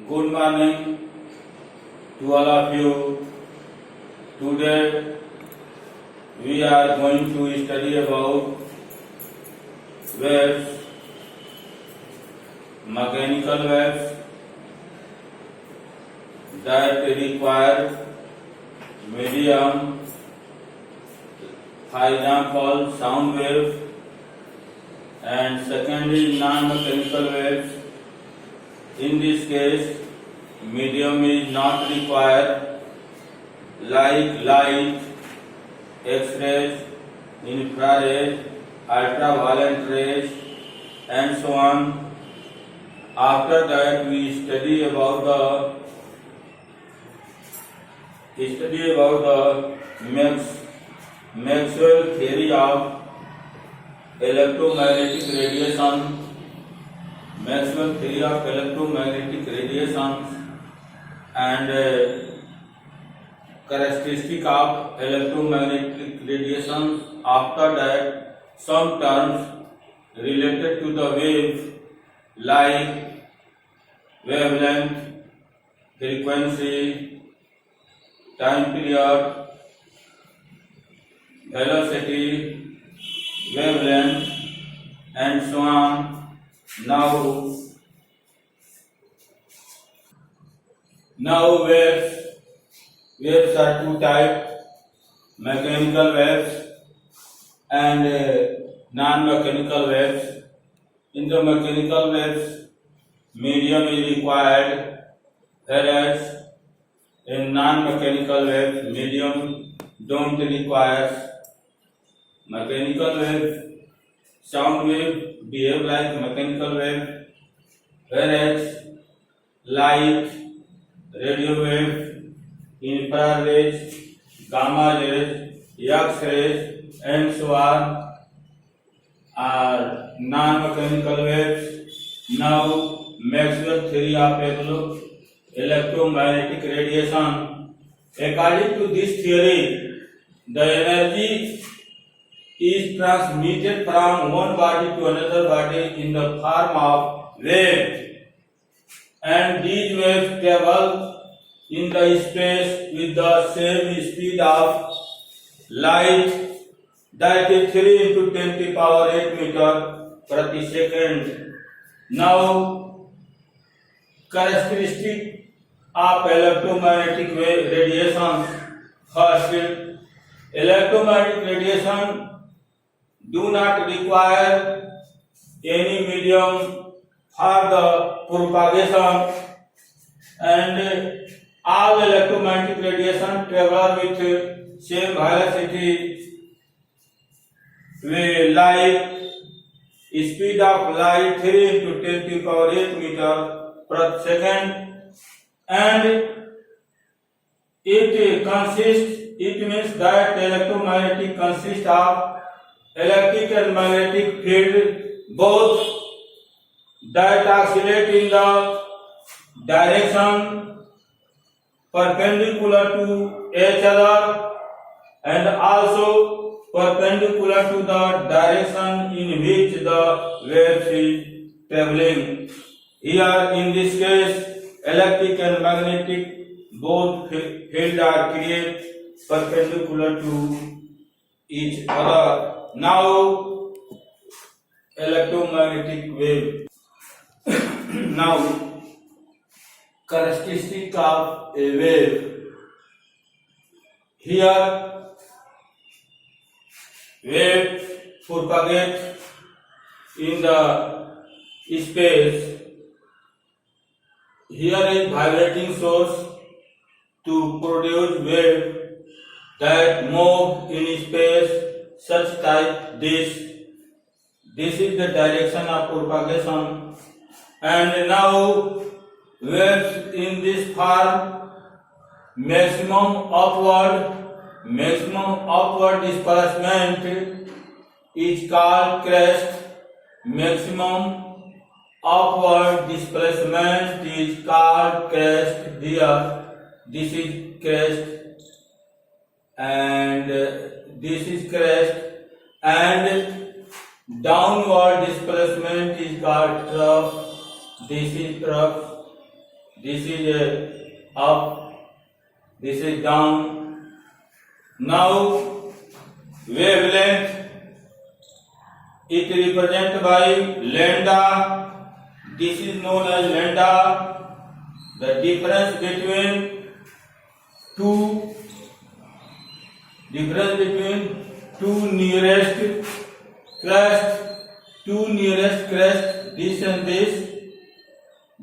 Good morning to all of you. Today we are going to study about waves, mechanical waves that require medium, for example sound wave, and second is non-mechanical waves. In this case, medium is not required, like light, X-rays, infrared, ultraviolet rays, and so on. After that, we study about the Maxwell theory of electromagnetic radiation. Maxwell theory of electromagnetic radiation and characteristic of electromagnetic radiation. After that, some terms related to the wave like wavelength, frequency, time period, velocity, wavelength, and so on. Now waves are two types: mechanical waves and non-mechanical waves. In the mechanical waves, medium is required, whereas in non-mechanical waves, medium don't require. Mechanical wave, sound wave behave like mechanical wave, whereas light, radio wave, infrared, gamma rays, X-rays, and so on are non-mechanical waves. Now, Maxwell theory of electromagnetic radiation. According to this theory, the energy is transmitted from one body to another body in the form of waves, and these waves travel in the space with the same speed of light, that is 3 into 10 to the power 8 meter per second. Now, characteristic of electromagnetic wave radiation. First, electromagnetic radiation do not require any medium for the propagation, and all electromagnetic radiation travel with same velocity with light, speed of light 3 into 10 to the power 8 meter per second, and it means that electromagnetic consists of electric and magnetic field, both that oscillate in the direction perpendicular to each other and also perpendicular to the direction in which the wave is traveling. Here in this case, electric and magnetic both fields are created perpendicular to each other. Now, electromagnetic wave. Now, characteristic of a wave. Here, wave propagate in the space. Here is vibrating source to produce wave that move in space such type this. This is the direction of propagation, and now waves in this form, maximum upward displacement is called crest. Maximum upward displacement is called crest. Here, this is crest, and this is crest, and downward displacement is called trough. This is trough. this is up, this is down. Now wavelength, it represented by lambda. This is known as lambda. The difference between two nearest crest, this and this.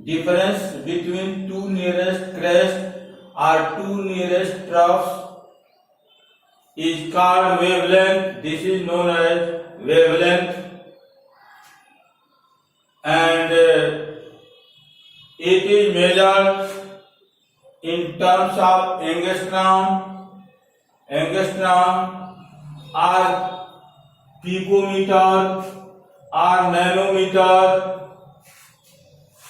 Difference between two nearest crests or two nearest troughs is called wavelength. This is known as wavelength, and it is measured in terms of angstrom or picometer or nanometer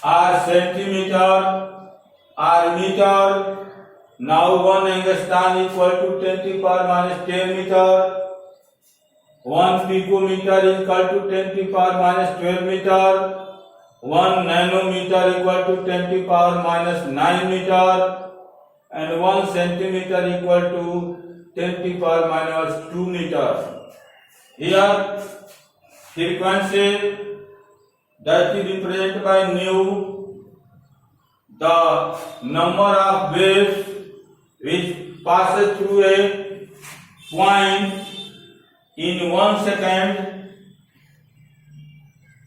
or centimeter or meter. Now 1 angstrom equal to 10 to the power minus 10 meter. 1 picometer is equal to 10 to the power minus 12 meter. 1 nanometer equal to 10 to the power minus 9 meter. And 1 centimeter equal to 10 to the power minus 2 meter. Here frequency that is represented by nu, the number of waves which passes through a point in 1 second.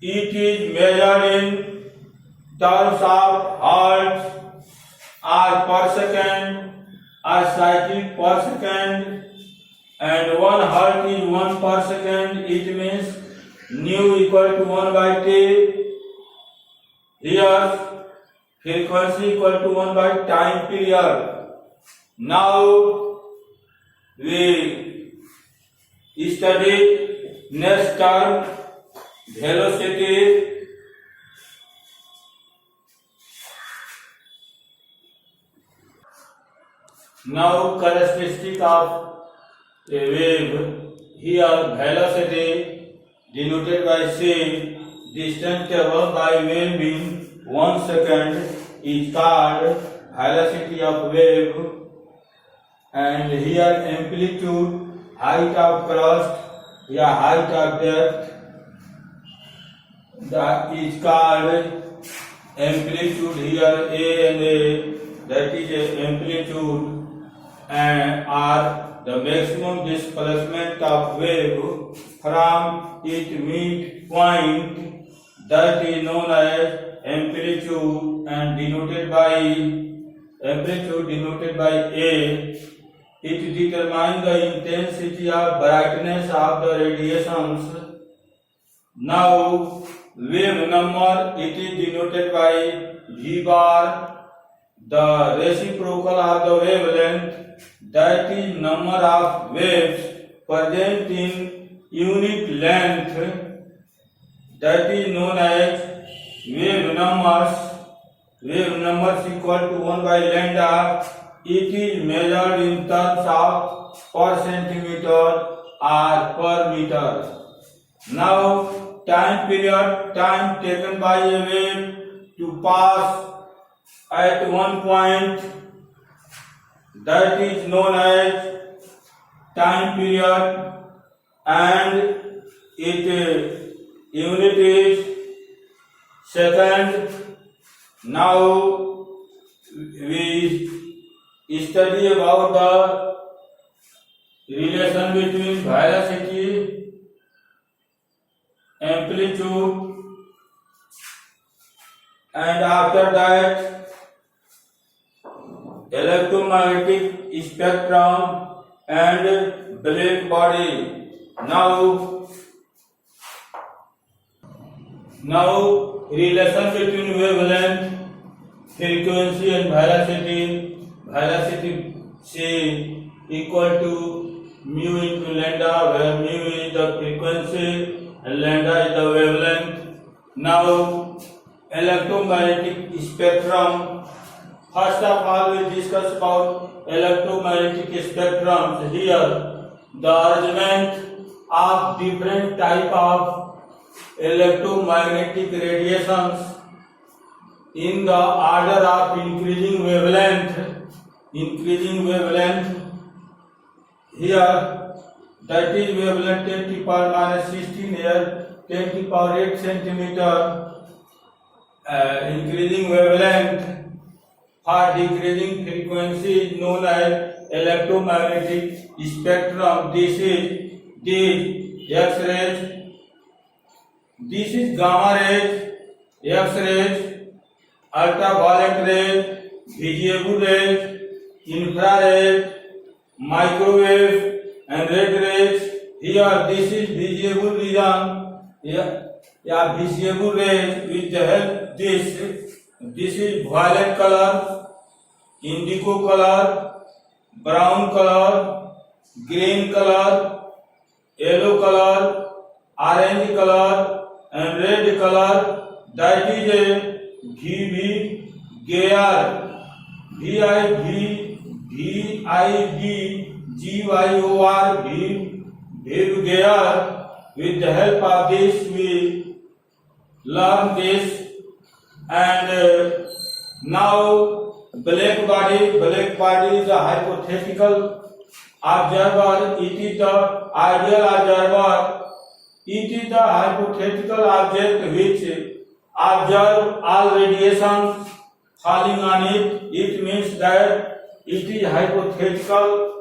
It is measured in terms of hertz or per second or cycle per second, and 1 hertz is 1 per second. It means nu equal to 1 by t. Here frequency equal to 1 by time period. Now we study next term, velocity. Now characteristic of a wave. Here velocity denoted by c, distance traveled by wave in 1 second is called velocity of wave. And here amplitude, height of crust, height of depth, that is called amplitude. Here A and A, that is a amplitude, and are the maximum displacement of wave from its midpoint, that is known as amplitude, and denoted by A. It determines the intensity of brightness of the radiations. Now wave number, it is denoted by V bar, the reciprocal of the wavelength, that is number of waves present in unit length, that is known as wave numbers. Wave numbers equal to 1 by lambda. It is measured in terms of per centimeter or per meter. Now time period, time taken by a wave to pass at one point, that is known as time period, and its unit is second. Now we study about the relation between velocity, amplitude, and after that electromagnetic spectrum and black body. Now relation between wavelength, frequency and velocity. Velocity C equal to mu into lambda, where mu is the frequency and lambda is the wavelength. Now electromagnetic spectrum. First of all, we discuss about electromagnetic spectrums. Here the arrangement of different type of electromagnetic radiations in the order of increasing wavelength. Here, that is wavelength 10 to the power minus 16, here 10 to the power 8 centimeter. Increasing wavelength for decreasing frequency is known as electromagnetic spectrum. This is X-rays, this is gamma rays, X-rays, ultraviolet rays, visible rays, infrared, microwave and red rays. Here this is visible region. Visible rays with the help this is violet color, indigo color, brown color, green color, yellow color, orange color and red color. That is a VIBGYOR, VIBGYOR. With the help of this we learn this. And now black body is a hypothetical observer. It is the ideal observer. It is the hypothetical object which observe all radiations falling on it. It means that it is hypothetical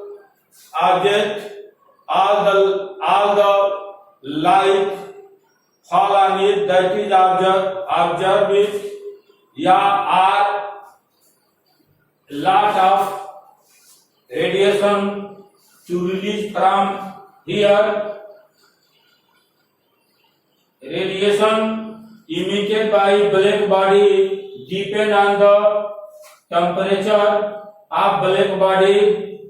object. All the light fall on it, that is observe it. Are lot of radiation to release from here. Radiation emitted by black body depend on the temperature of black body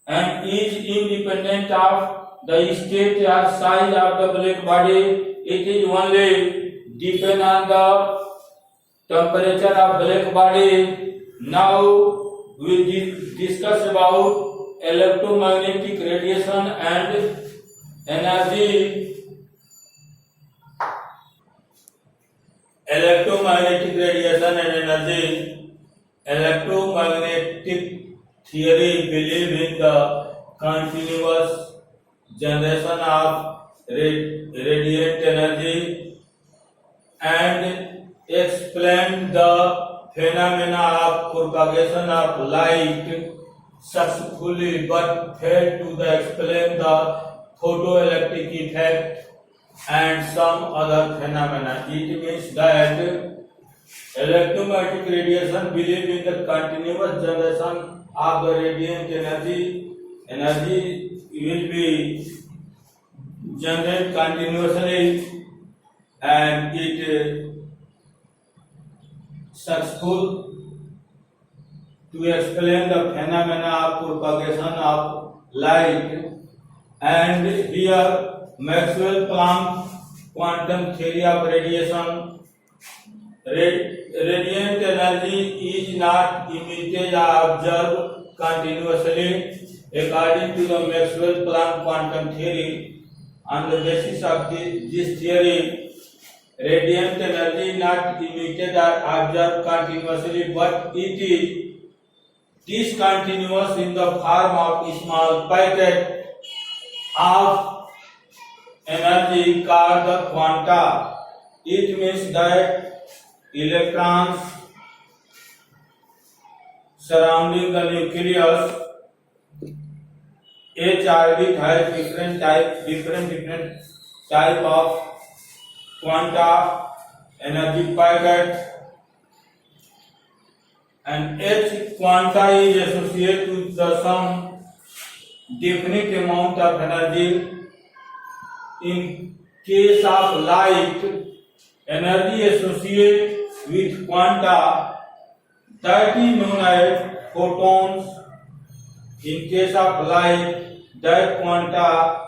and is independent of the state or size of the black body. It is only depend on the temperature of black body. Now we discuss about electromagnetic radiation and energy. Electromagnetic radiation and energy. Electromagnetic theory believe in the continuous generation of radiant energy and explain the phenomena of propagation of light successfully, but failed to explain the photoelectric effect and some other phenomena. It means that electromagnetic radiation believe in the continuous generation of the radiant energy. Energy will be generated continuously and it successful to explain the phenomena of propagation of light. And here Maxwell-Planck quantum theory of radiation. Radiant energy is not emitted or observed continuously. According to the Maxwell-Planck quantum theory, on the basis of this theory, radiant energy is not emitted or observed continuously, but it is discontinuous in the form of small packet of energy called the quanta. It means that electrons surrounding the nucleus. Each orbit has different type of quanta energy packet, and each quanta is associated with some definite amount of energy. In case of light, energy associated with quanta that is known as photons. In case of light, that quanta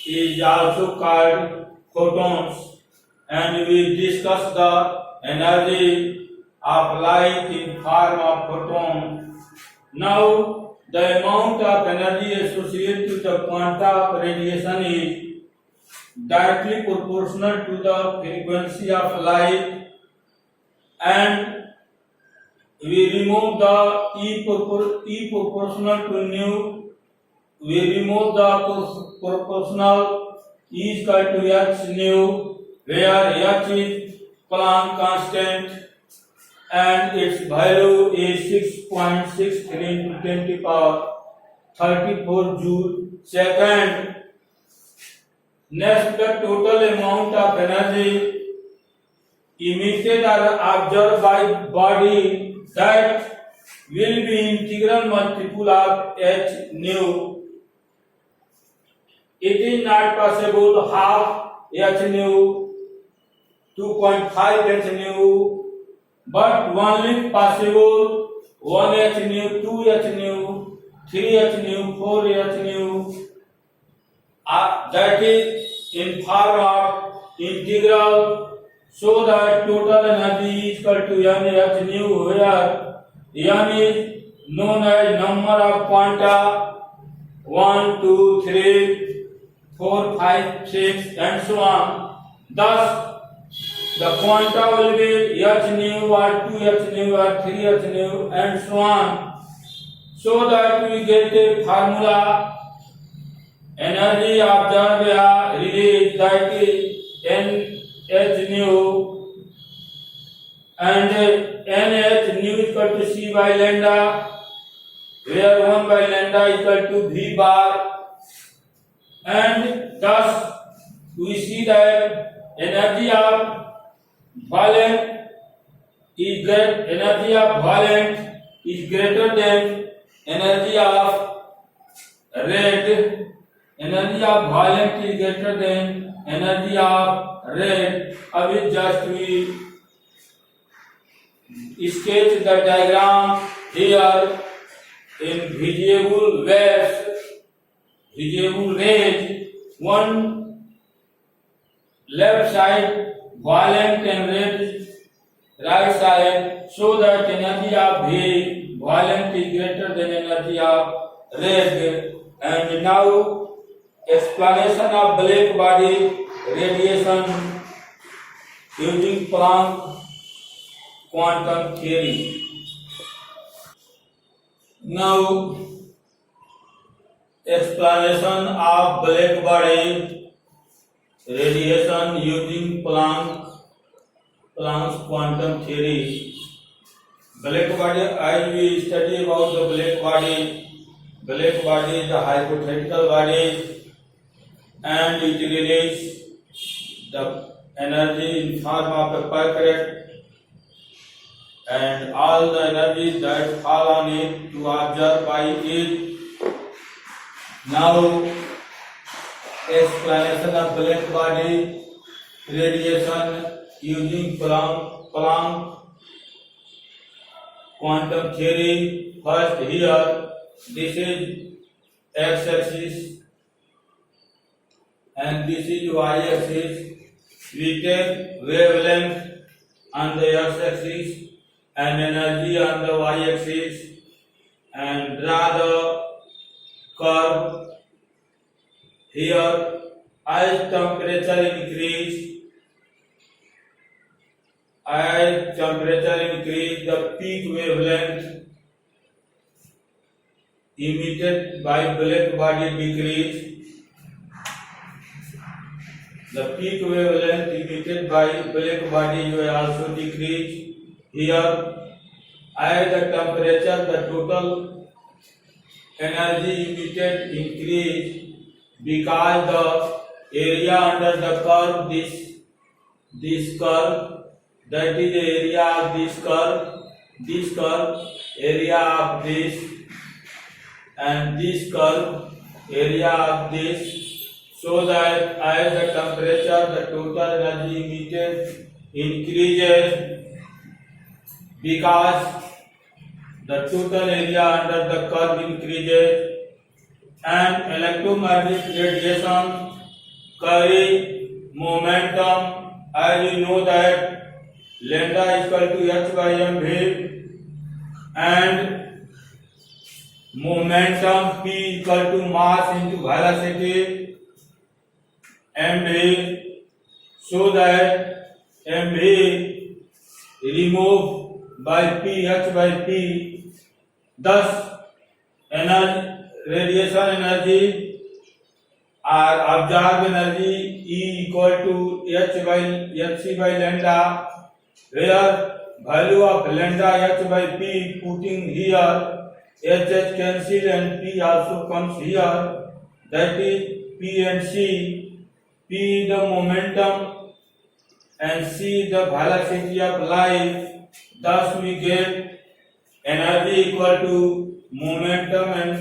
is also called photons, and we discuss the energy of light in form of photon. Now, the amount of energy associated to the quanta of radiation is directly proportional to the frequency of light and we remove the E proportional to nu. We remove the proportional E is equal to H nu, where H is Planck constant and its value is 6.63 into 10 to the power 34 joule second. Next, the total amount of energy emitted or absorbed by body, that will be integral multiple of H nu. It is not possible half H nu, 2.5 H nu, but only possible 1 H nu, 2 H nu, 3 H nu, 4 H nu. That is in form of integral, so that total energy is equal to NH nu, where N is known as number of quanta 1, 2, 3, 4, 5, 6 and so on. Thus the quanta will be H nu or 2H nu or 3H nu and so on, so that we get a formula energy absorbed or released, that is NH nu, and NH nu is equal to C by lambda, where 1 by lambda is equal to V bar, and thus we see that energy of valent is greater than energy of red. Energy of violet is greater than energy of red. Abhi just we sketch the diagram here in visible waves, visible rays. One left side violet and red, right side, so that energy of violet is greater than energy of red. And now explanation of black body radiation using Planck quantum theory. Now, explanation of black body radiation using Planck's quantum theory. Black body, as we study about the black body is a hypothetical body, and it releases the energy in form of a packet, and all the energy that fall on it to absorb by it. Now, explanation of black body radiation using Planck quantum theory. First, here, this is x-axis and this is y-axis. We take wavelength on the x-axis and energy on the y-axis and draw the curve. Here, as temperature increase, the peak wavelength emitted by black body decrease. The peak wavelength emitted by black body will also decrease. Here, as the temperature, the total energy emitted increase, because the area under the curve, this curve, that is the area of this curve, area of this, and this curve, area of this, so that as the temperature, the total energy emitted increases, because the total area under the curve increases. And electromagnetic radiation carry momentum, as you know that lambda is equal to h by mv, and momentum p equal to mass into velocity mv, so that mv removed by P, H by P. Thus, radiation energy or absorbed energy E equal to H by Hc by lambda, where value of lambda H by P putting here, H cancel and P also comes here, that is P and C. P the momentum and C the velocity of light. Thus we get energy equal to momentum and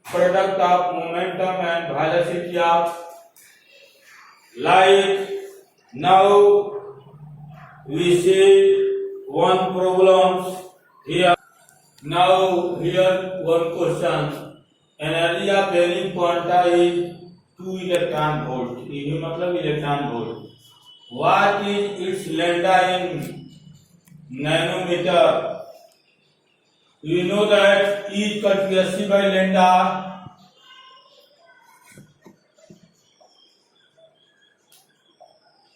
product of momentum and velocity of light. Now we see one problem here. Now here one question. Energy of bearing quanta is 2 electron volt. ये मतलब electron volt. What is its lambda in nanometer? We know that E is equal to Hc by lambda.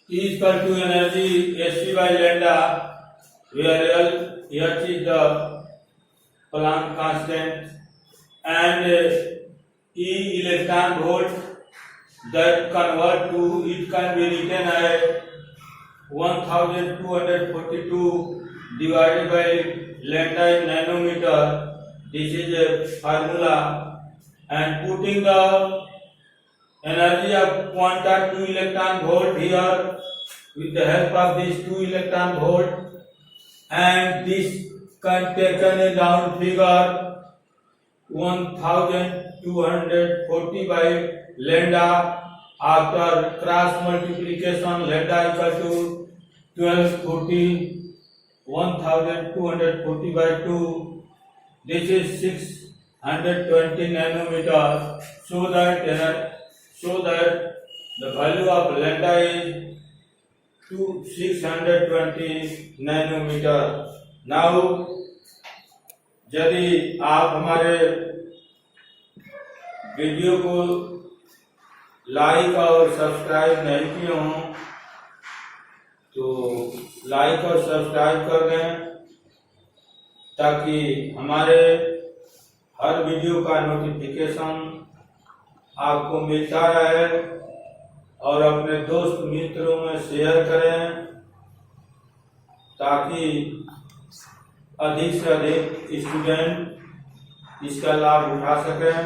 E is equal to energy Hc by lambda, where H is the Planck constant, and E electron volt that convert to, it can be written as 1242 divided by lambda in nanometer. This is a formula, and putting the energy of quanta 2 electron volt here with the help of this 2 electron volt, and this can taken a round figure 1240 by lambda. After cross multiplication, lambda equal to 1240, 1240 by 2. This is 620 nanometer. So that the value of lambda is 620 nanometer. Now, यदि आप हमारे video को like और subscribe नहीं किए हों तो like और सब्सक्राइब कर दें, ताकि हमारे हर वीडियो का नोटिफिकेशन आपको मिलता रहे, और अपने दोस्त मित्रों में शेयर करें ताकि अधिक से अधिक स्टूडेंट इसका लाभ उठा सकें।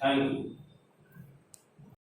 Thank you.